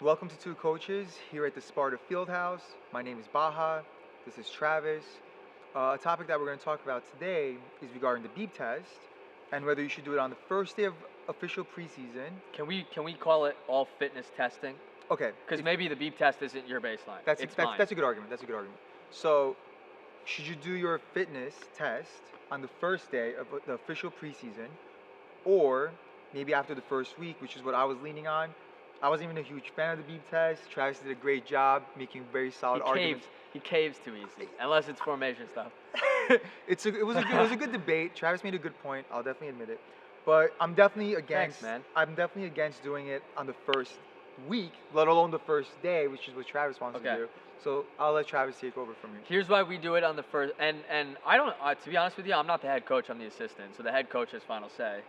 Welcome to Two Coaches here at the Sparta Fieldhouse. My name is Baha. This is Travis. A topic that we're going to talk about today is regarding the beep test and whether you should do it on the first day of official preseason. Can we call it all fitness testing? Okay, Because maybe the beep test isn't your baseline. that's it's that's, mine. that's a good argument. That's a good argument. So, should you do your fitness test on the first day of the official preseason, or maybe after the first week, which is what I was leaning on? I wasn't even a huge fan of the beep test. Travis did a great job making very solid arguments. He caves too easy, unless it's formation stuff. It was a good debate. Travis made a good point. I'll definitely admit it. But I'm definitely against. Thanks, man. I'm definitely against doing it on the first week, let alone the first day, which is what Travis wants to Okay. do. So I'll let Travis take over from here. Here's why we do it on the first. And I don't. To be honest with you, I'm not the head coach. I'm the assistant. So the head coach has final say.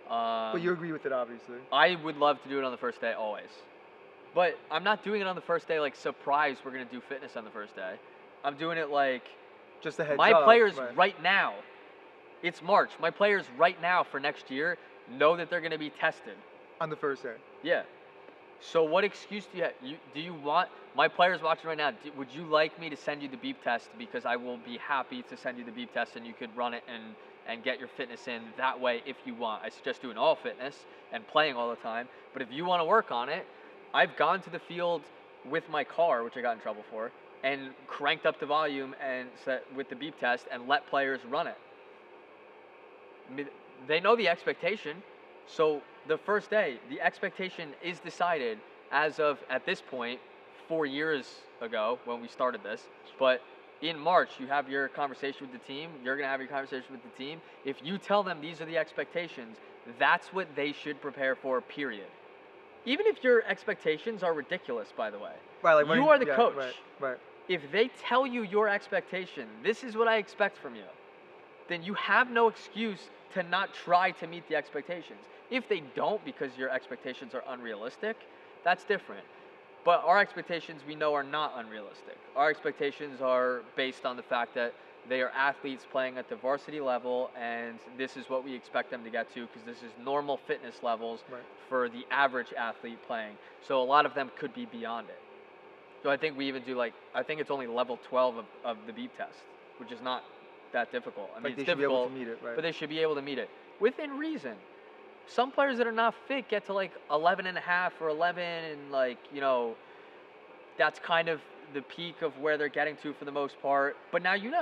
But you agree with it, obviously. I would love to do it on the first day always, but I'm not doing it on the first day like surprise. We're gonna do fitness on the first day. I'm doing it like Just a heads my up. players right now. It's March. My players right now for next year know that they're gonna be tested. On the first day. Yeah. So what excuse do you have? Do you want my players watching right now? Would you like me to send you the beep test, because I will be happy to send you the beep test and you could run it and get your fitness in that way if you want. I suggest doing all fitness and playing all the time. But if you want to work on it, I've gone to the field with my car, which I got in trouble for, and cranked up the volume and set with the beep test and let players run it. I mean, they know the expectation. So the first day, the expectation is decided as of, at this point, 4 years ago when we started this. But in March, you have your conversation with the team. You're going to have your conversation with the team. If you tell them these are the expectations, that's what they should prepare for, period. Even if your expectations are ridiculous, by the way. Right, like You are the yeah, coach. Right. If they tell you your expectation, this is what I expect from you, then you have no excuse to not try to meet the expectations. If they don't because your expectations are unrealistic, that's different. But our expectations, we know, are not unrealistic. Our expectations are based on the fact that they are athletes playing at the varsity level, and this is what we expect them to get to, because this is normal fitness levels for the average athlete playing. So a lot of them could be beyond it. So I think we even do I think it's only level 12 of the beep test, which is not that difficult. I mean, Like they it's should be able difficult, to meet it, right? but they should be able to meet it within reason. Some players that are not fit get to 11 and a half or 11, and that's kind of the peak of where they're getting to for the most part. But now you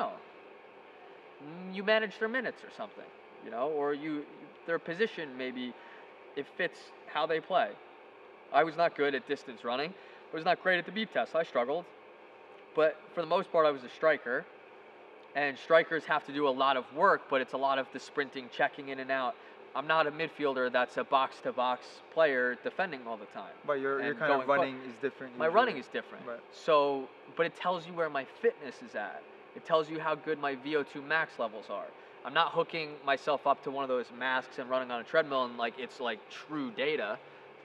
manage their minutes or something, or their position maybe it fits how they play. I was not good at distance running. I was not great at the beep test. I struggled, but for the most part, I was a striker. And strikers have to do a lot of work, but it's a lot of the sprinting, checking in and out. I'm not a midfielder that's a box-to-box player defending all the time. But your and kind of going running is different. My usually. running is different. Right. So, but it tells you where my fitness is at. It tells you how good my VO2 max levels are. I'm not hooking myself up to one of those masks and running on a treadmill and it's true data,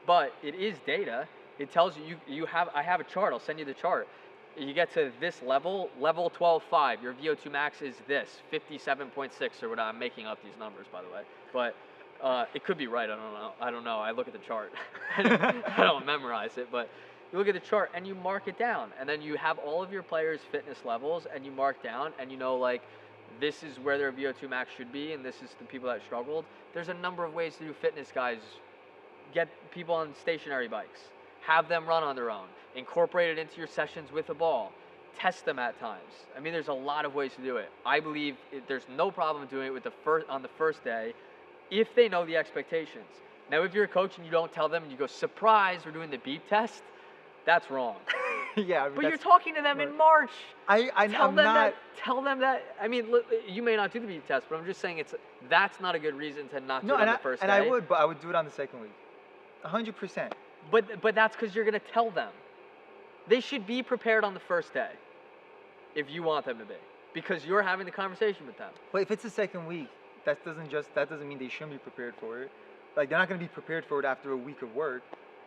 but it is data. It tells you I have a chart. I'll send you the chart. You get to this level 12.5. Your VO2 max is this, 57.6 or whatever. I'm making up these numbers, by the way, but it could be right. I don't know. I look at the chart. I don't memorize it, but you look at the chart and you mark it down, and then you have all of your players' fitness levels, and you mark down, and this is where their VO2 max should be, and this is the people that struggled. There's a number of ways to do fitness, guys. Get people on stationary bikes. Have them run on their own. Incorporate it into your sessions with the ball. Test them at times. I mean, there's a lot of ways to do it. I believe there's no problem doing it on the first day if they know the expectations. Now, if you're a coach and you don't tell them and you go, surprise, we're doing the beep test, that's wrong. Yeah, I mean, but you're talking to them in March. Tell them that. I mean, you may not do the beep test, but I'm just saying that's not a good reason to not do it on the first day. And I would, but I would do it on the second week. 100%. But that's because you're going to tell them. They should be prepared on the first day if you want them to be, because you're having the conversation with them. But if it's the second week, that doesn't mean they shouldn't be prepared for it. They're not going to be prepared for it after a week of work.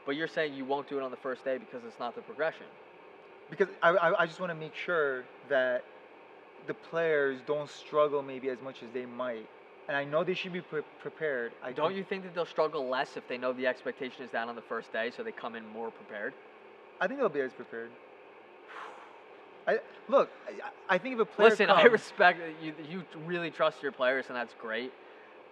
But you're saying you won't do it on the first day because it's not the progression. Because I just want to make sure that the players don't struggle maybe as much as they might. And I know they should be prepared. Don't you think that they'll struggle less if they know the expectation is that on the first day, so they come in more prepared? I think they'll be as prepared. I look. I think if a player Listen, comes, I respect that you really trust your players, and that's great.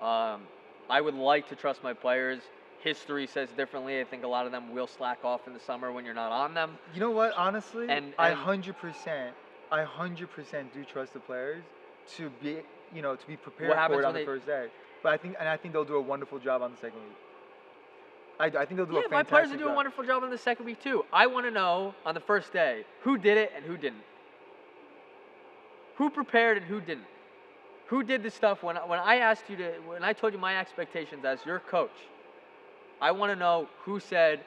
I would like to trust my players. History says differently. I think a lot of them will slack off in the summer when you're not on them. You know what? Honestly, And I 100%, do trust the players to be, to be prepared for happens it on when the they- first day. But I think they'll do a wonderful job on the second week. I think they'll do a yeah, fantastic my players will do a job. wonderful job on the second week too. I want to know on the first day who did it and who didn't. Who prepared and who didn't. Who did the stuff when I asked you to, when I told you my expectations as your coach. I want to know who said,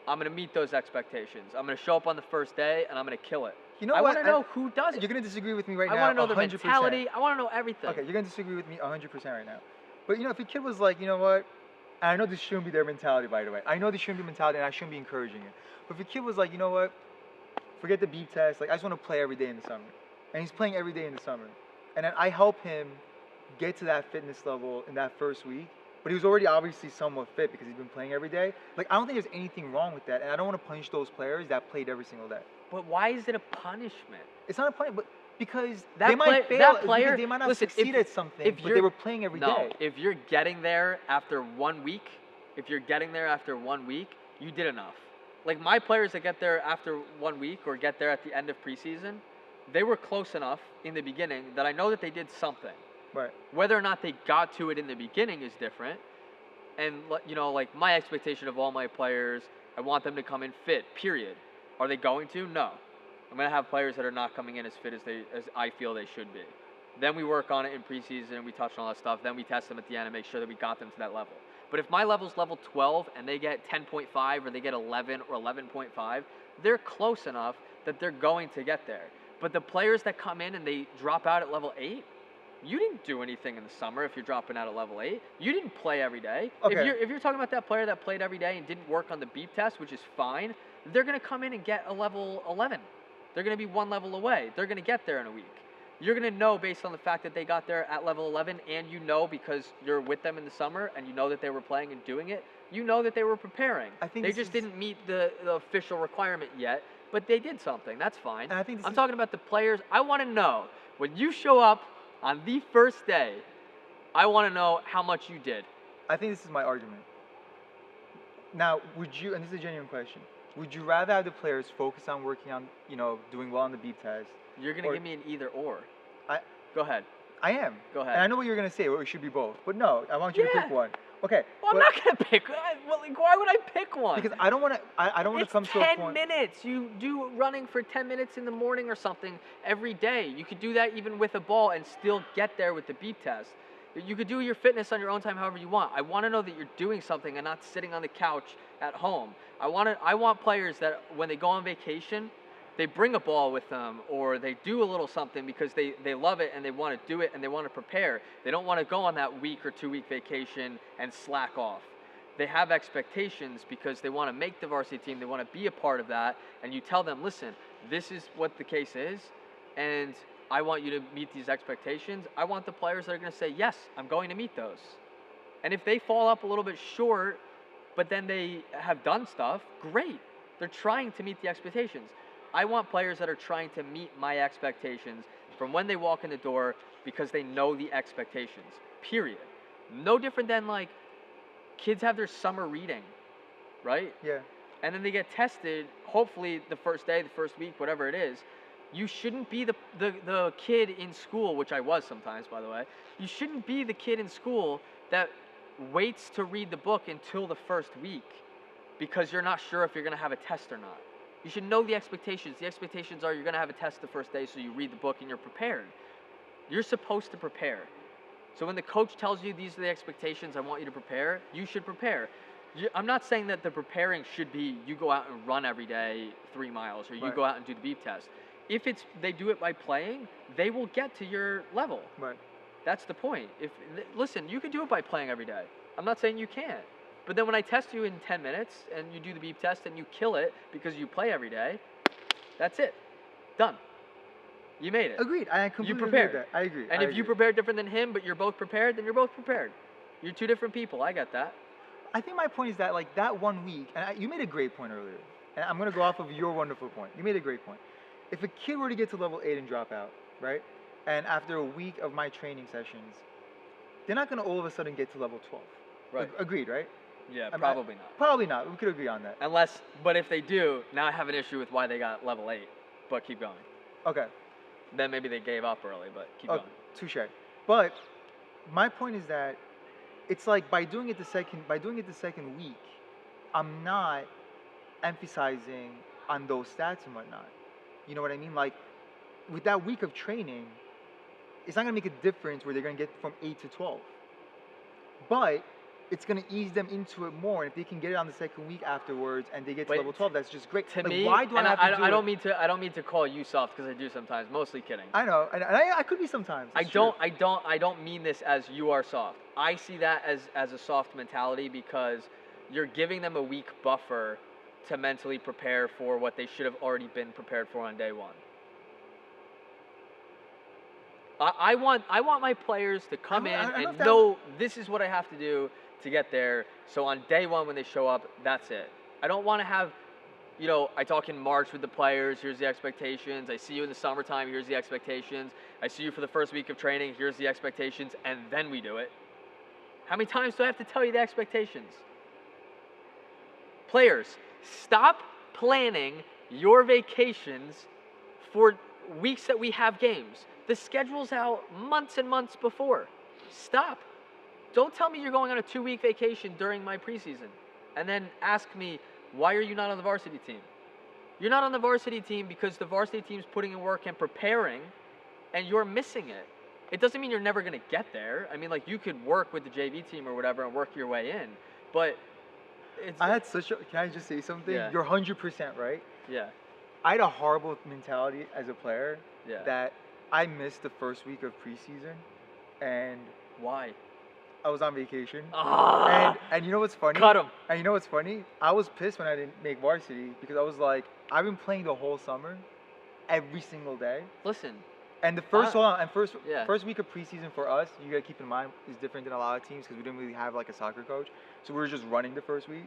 I'm going to meet those expectations. I'm going to show up on the first day and I'm going to kill it. You know I what? want to know who does it. You're gonna disagree with me right I now. want to know their 100%. mentality. I want to know everything. Okay, you're gonna disagree with me 100% right now. But if a kid was like, you know what? And I know this shouldn't be their mentality, by the way. I know this shouldn't be mentality, and I shouldn't be encouraging it. But if a kid was like, you know what? Forget the beep test. Like, I just want to play every day in the summer, and he's playing every day in the summer, and then I help him get to that fitness level in that first week. But he was already obviously somewhat fit because he's been playing every day. Like, I don't think there's anything wrong with that, and I don't want to punish those players that played every single day. But why is it a punishment? It's not a punishment, but because That they might play- fail, that player- because they might not listen, succeed at something, if but you're- they were playing every day. No, if you're getting there after 1 week, you did enough. Like my players that get there after 1 week or get there at the end of preseason, they were close enough in the beginning that I know that they did something. Right. Whether or not they got to it in the beginning is different. And like my expectation of all my players, I want them to come in fit, period. Are they going to? No. I'm going to have players that are not coming in as fit as I feel they should be. Then we work on it in preseason, we touch on all that stuff, then we test them at the end and make sure that we got them to that level. But if my level's level 12 and they get 10.5 or they get 11 or 11.5, they're close enough that they're going to get there. But the players that come in and they drop out at level 8, you didn't do anything in the summer if you're dropping out at level 8. You didn't play every day. Okay. If you're talking about that player that played every day and didn't work on the beep test, which is fine, they're going to come in and get a level 11. They're going to be one level away. They're going to get there in a week. You're going to know based on the fact that they got there at level 11, and you know because you're with them in the summer and you know that they were playing and doing it, you know that they were preparing. I think they just didn't meet the official requirement yet, but they did something. That's fine. And I think I'm talking about the players. I want to know when you show up on the first day, I want to know how much you did. I think this is my argument. Now, would you, and this is a genuine question, would you rather have the players focus on working on, doing well on the beep test? You're going to give me an either or. I- Go ahead. I am. Go ahead. And I know what you're going to say, well, it should be both. But no, I want you to Yeah. pick one. Okay. Well, I'm not going to pick. Why would I pick one? Because I don't want to, I don't want to It's come to a 10 point. minutes. You do running for 10 minutes in the morning or something every day. You could do that even with a ball and still get there with the beep test. You could do your fitness on your own time however you want. I want to know that you're doing something and not sitting on the couch at home. I want players that when they go on vacation, they bring a ball with them or they do a little something because they love it and they want to do it and they want to prepare. They don't want to go on that week or 2 week vacation and slack off. They have expectations because they want to make the varsity team. They want to be a part of that. And you tell them, listen, this is what the case is. And I want you to meet these expectations. I want the players that are going to say, yes, I'm going to meet those. And if they fall up a little bit short, but then they have done stuff, great. They're trying to meet the expectations. I want players that are trying to meet my expectations from when they walk in the door because they know the expectations, period. No different than like kids have their summer reading, right? Yeah. And then they get tested, hopefully the first day, the first week, whatever it is. You shouldn't be the kid in school, which I was sometimes, by the way. You shouldn't be the kid in school that waits to read the book until the first week because you're not sure if you're going to have a test or not. You should know the expectations. The expectations are you're going to have a test the first day, so you read the book and you're prepared. You're supposed to prepare. So when the coach tells you these are the expectations, I want you to prepare, you should prepare. I'm not saying that the preparing should be you go out and run every day 3 miles or you Right. go out and do the beep test. If they do it by playing, they will get to your level. Right. That's the point. Listen, you can do it by playing every day. I'm not saying you can't. But then when I test you in 10 minutes and you do the beep test and you kill it because you play every day, that's it. Done. You made it. Agreed. I completely agree prepared. with that. I agree. And I if you agree. prepare different than him, but you're both prepared, then you're both prepared. You're two different people. I get that. I think my point is that like that 1 week, and you made a great point earlier. and I'm gonna go off of your wonderful point. You made a great point. If a kid were to get to level 8 and drop out, right? And after a week of my training sessions, they're not gonna all of a sudden get to level 12. Right. Agreed, right? Yeah, I- probably not. Probably not. We could agree on that. But if they do, now I have an issue with why they got level 8. But keep going. Okay. Then maybe they gave up early, but keep Oh, going. touche. But my point is that it's like by doing it the second week, I'm not emphasizing on those stats and whatnot. You know what I mean? Like with that week of training, it's not gonna make a difference where they're gonna get from 8 to 12. But it's gonna ease them into it more. And if they can get it on the second week afterwards and they get to Wait, level 12, that's just great. To Like, me, why do I and have to do I it? don't mean to call you soft because I do sometimes. Mostly kidding. I know, and I could be sometimes. I It's true. don't mean this as you are soft. I see that as a soft mentality because you're giving them a week buffer to mentally prepare for what they should have already been prepared for on day one. I want my players to come in I don't know and if that- know this is what I have to do to get there. So on day one when they show up, that's it. I don't want to have, I talk in March with the players, here's the expectations. I see you in the summertime, here's the expectations. I see you for the first week of training, here's the expectations, and then we do it. How many times do I have to tell you the expectations? Players, stop planning your vacations for weeks that we have games. The schedule's out months and months before. Stop. Don't tell me you're going on a 2-week vacation during my preseason and then ask me, why are you not on the varsity team? You're not on the varsity team because the varsity team's putting in work and preparing and you're missing it. It doesn't mean you're never going to get there. I mean, like, you could work with the JV team or whatever and work your way in, but it's... Can I just say something? Yeah. You're 100% right. Yeah, I had a horrible mentality as a player yeah. that I missed the first week of preseason and Why? I was on vacation. Ah, And you know what's funny? cut him. And you know what's funny? I was pissed when I didn't make varsity because I was like, I've been playing the whole summer, every single day. Listen, And the first Yeah. first week of preseason for us, you gotta keep in mind, is different than a lot of teams because we didn't really have like a soccer coach, so we were just running the first week.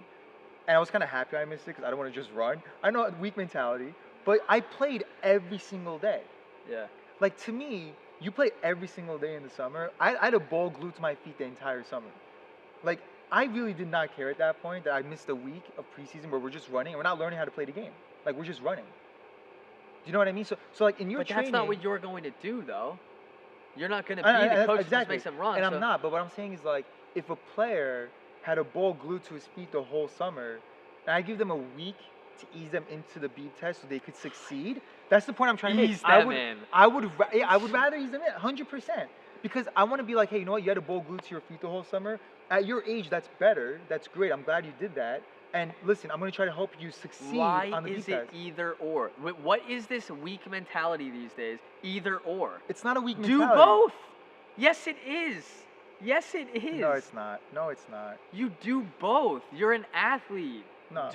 And I was kind of happy I missed it because I don't want to just run. I know weak mentality, but I played every single day. yeah. Like to me, you play every single day in the summer. I had a ball glued to my feet the entire summer. Like I really did not care at that point that I missed a week of preseason where we're just running and we're not learning how to play the game. Like we're just running. Do you know what I mean? So like in your But training, that's not what you're going to do, though. You're not going to be the coach that just makes them run. And so- I'm not. But what I'm saying is like, if a player had a ball glued to his feet the whole summer, and I give them a week to ease them into the beep test so they could succeed, that's the point I'm trying to make. Ease them in. I would rather ease them in 100% because I want to be like, hey, you know what? You had a ball glued to your feet the whole summer. At your age, that's better. That's great. I'm glad you did that. And listen, I'm going to try to help you succeed Why on the beep is it test. either or? What is this weak mentality these days? Either or. It's not a weak Do mentality. both. Yes, it is. Yes, it is. No, it's not. No, it's not. You do both. You're an athlete. No. What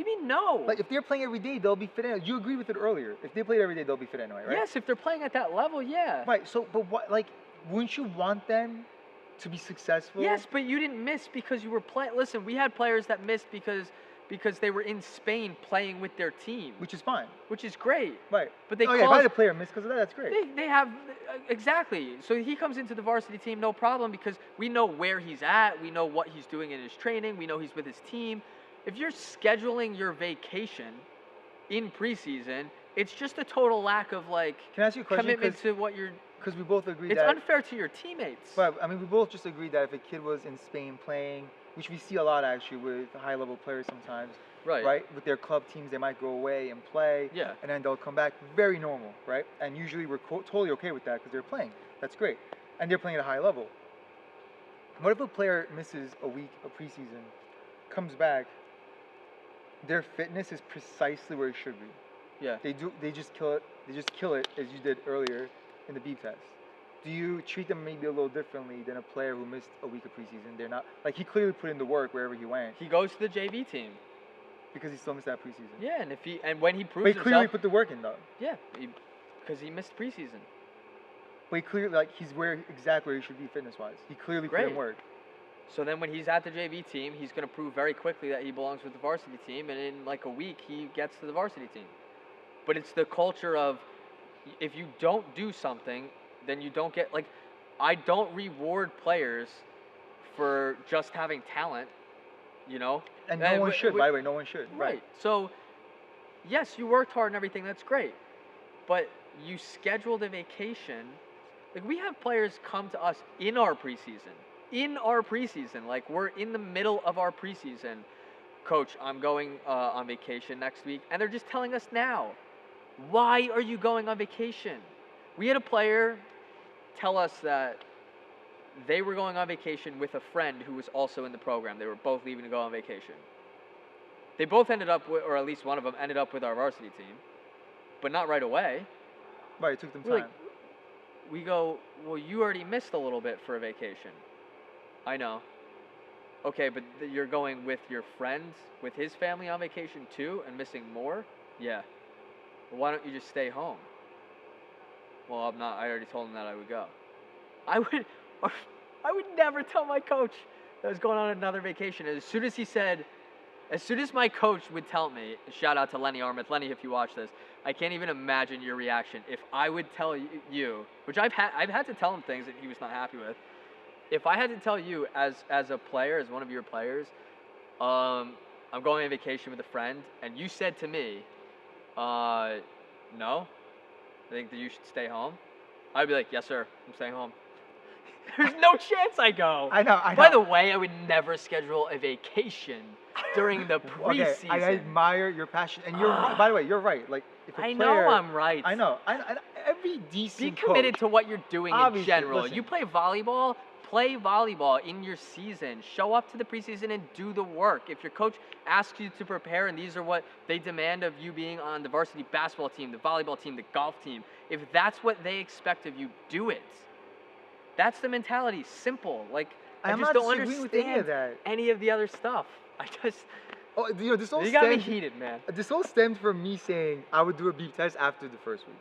do you mean no? Like if they're playing every day, they'll be fit anyway. You agreed with it earlier. If they played every day, they'll be fit anyway, right? Yes, if they're playing at that level, yeah. Right. So, but what? Like, wouldn't you want them to be successful? Yes, but you didn't miss because you were playing. Listen, we had players that missed because they were in Spain playing with their team, Which is fine. which is great. Right. But they Oh yeah, if I caused- had a player miss because of that, that's great. They have exactly. So he comes into the varsity team, no problem, because we know where he's at. We know what he's doing in his training. We know he's with his team. If you're scheduling your vacation in preseason, it's just a total lack of like Can I ask you a question? commitment to what you're. Because we both agreed It's that. unfair to your teammates. But I mean, we both just agreed that if a kid was in Spain playing, which we see a lot actually with high-level players sometimes, Right. With their club teams, they might go away and play, Yeah. and then they'll come back. Very normal, right? And usually we're totally okay with that because they're playing. That's great, and they're playing at a high level. What if a player misses a week of preseason, comes back, their fitness is precisely where it should be. Yeah. They just kill it. They just kill it as you did earlier in the beep test. Do you treat them maybe a little differently than a player who missed a week of preseason? They're not like he clearly put in the work wherever he went He goes to the JV team. because he still missed that preseason. Yeah, and when he proves But he clearly himself, put the work in though. yeah, because he missed preseason. But he clearly he's exactly where he should be fitness wise. He clearly put Great. in work. So then when he's at the JV team, he's going to prove very quickly that he belongs with the varsity team, and in like a week, he gets to the varsity team. But it's the culture of if you don't do something, then you don't get, like, I don't reward players for just having talent, you know? And no one should, by the way, no one should. Right. So, yes, you worked hard and everything, that's great. But you scheduled a vacation. Like, we have players come to us in our preseason. Like, we're in the middle of our preseason. Coach, I'm going on vacation next week. And they're just telling us now. Why are you going on vacation? We had a player tell us that they were going on vacation with a friend who was also in the program. They were both leaving to go on vacation. They both ended up with, or at least one of them ended up with our varsity team, but not right away. Right, it took them We're time. we go, well, you already missed a little bit for a vacation. I know. Okay, but you're going with your friends, with his family on vacation too, and missing more? Yeah. Well, why don't you just stay home? Well, I'm not. I already told him that I would go. I would never tell my coach that I was going on another vacation. As soon as my coach would tell me, shout out to Lenny Armith. Lenny, if you watch this, I can't even imagine your reaction. If I would tell you, which I've had to tell him things that he was not happy with. If I had to tell you as a player, as one of your players, I'm going on vacation with a friend, and you said to me, no, I think that you should stay home, I'd be like, yes, sir, I'm staying home. There's no chance I go. I know. By the way, I would never schedule a vacation during the preseason. Okay, I admire your passion, and you're right. By the way, you're right. Like, if a I player, know I'm right. I know. Every decent Be committed coach, to what you're doing in general. listen. You play volleyball in your season. Show up to the preseason and do the work. If your coach asks you to prepare, and these are what they demand of you being on the varsity basketball team, the volleyball team, the golf team, if that's what they expect of you, do it. That's the mentality. Simple. Like, I I'm just not don't disagreeing understand with any of that. any of the other stuff. I just, Oh, you know, this all you got me stemmed. heated, man. This all stemmed from me saying I would do a beep test after the first week.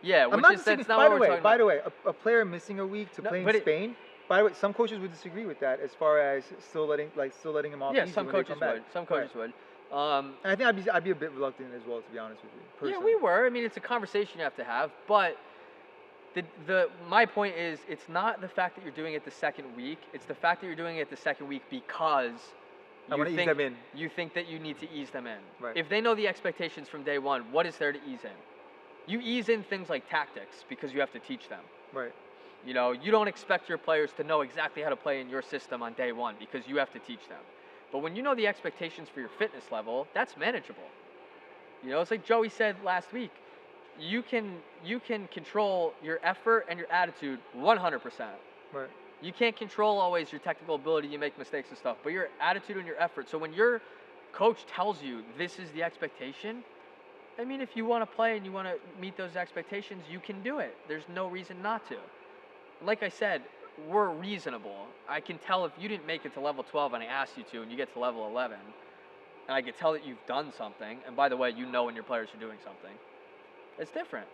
Yeah, I'm which not is disagreeing. that's not By what the we're way, talking by about. the way, a player missing a week to No, play but in Spain. By the way, some coaches would disagree with that as far as still letting him off. Yeah, easy some when they coaches come back. would. Some coaches would. And I think I'd be a bit reluctant as well, to be honest with you. Yeah, Personally. we were. I mean, it's a conversation you have to have. But my point is, it's not the fact that you're doing it the second week. It's the fact that you're doing it the second week because I want to ease them in. you think that you need to ease them in. Right. If they know the expectations from day one, what is there to ease in? You ease in things like tactics because you have to teach them. Right. You know, you don't expect your players to know exactly how to play in your system on day one because you have to teach them. But when you know the expectations for your fitness level, that's manageable. You know, it's like Joey said last week. You can control your effort and your attitude 100%. Right. You can't control always your technical ability. You make mistakes and stuff, but your attitude and your effort. So when your coach tells you this is the expectation, I mean, if you want to play and you want to meet those expectations, you can do it. There's no reason not to. Like I said, we're reasonable. I can tell if you didn't make it to level 12 and I asked you to, and you get to level 11, and I can tell that you've done something. And by the way, you know when your players are doing something. It's different.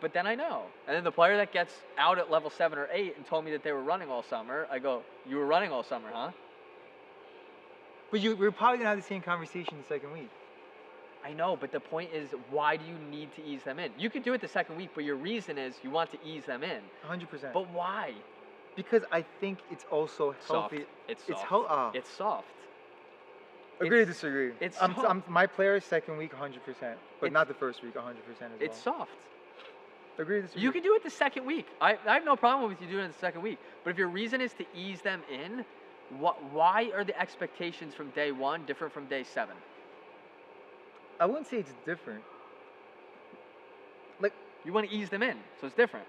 But then I know. And then the player that gets out at level 7 or 8 and told me that they were running all summer, I go, you were running all summer, huh? But we're probably gonna have the same conversation the second week. I know, but the point is, why do you need to ease them in? You could do it the second week, but your reason is you want to ease them in. 100%. But why? Because I think it's also healthy. Soft. It's It's soft. It's soft. Agree to disagree. It's I'm soft. my player second week 100%, but It's- not the first week 100% as well. It's soft. Agree to disagree. You can do it the second week. I have no problem with you doing it the second week. But if your reason is to ease them in, why are the expectations from day one different from day 7? I wouldn't say it's different. Like, You want to ease them in, so it's different.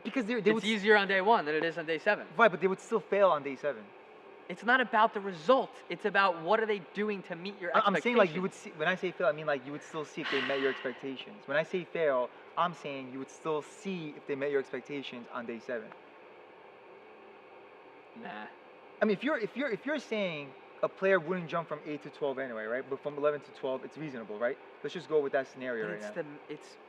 because they It's would easier on day 1 than it is on day 7. right, but they would still fail on day 7. It's not about the result. It's about what are they doing to meet your expectations. I'm saying like you would see when I say fail, I mean like you would still see if they met your expectations. When I say fail, I'm saying you would still see if they met your expectations on day 7. Nah. I mean, if you're saying a player wouldn't jump from 8 to 12 anyway, right? But from 11 to 12, it's reasonable, right? Let's just go with that scenario But right now.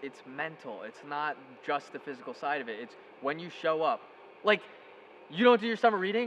it's mental. It's not just the physical side of it. It's when you show up. Like, you don't do your summer reading.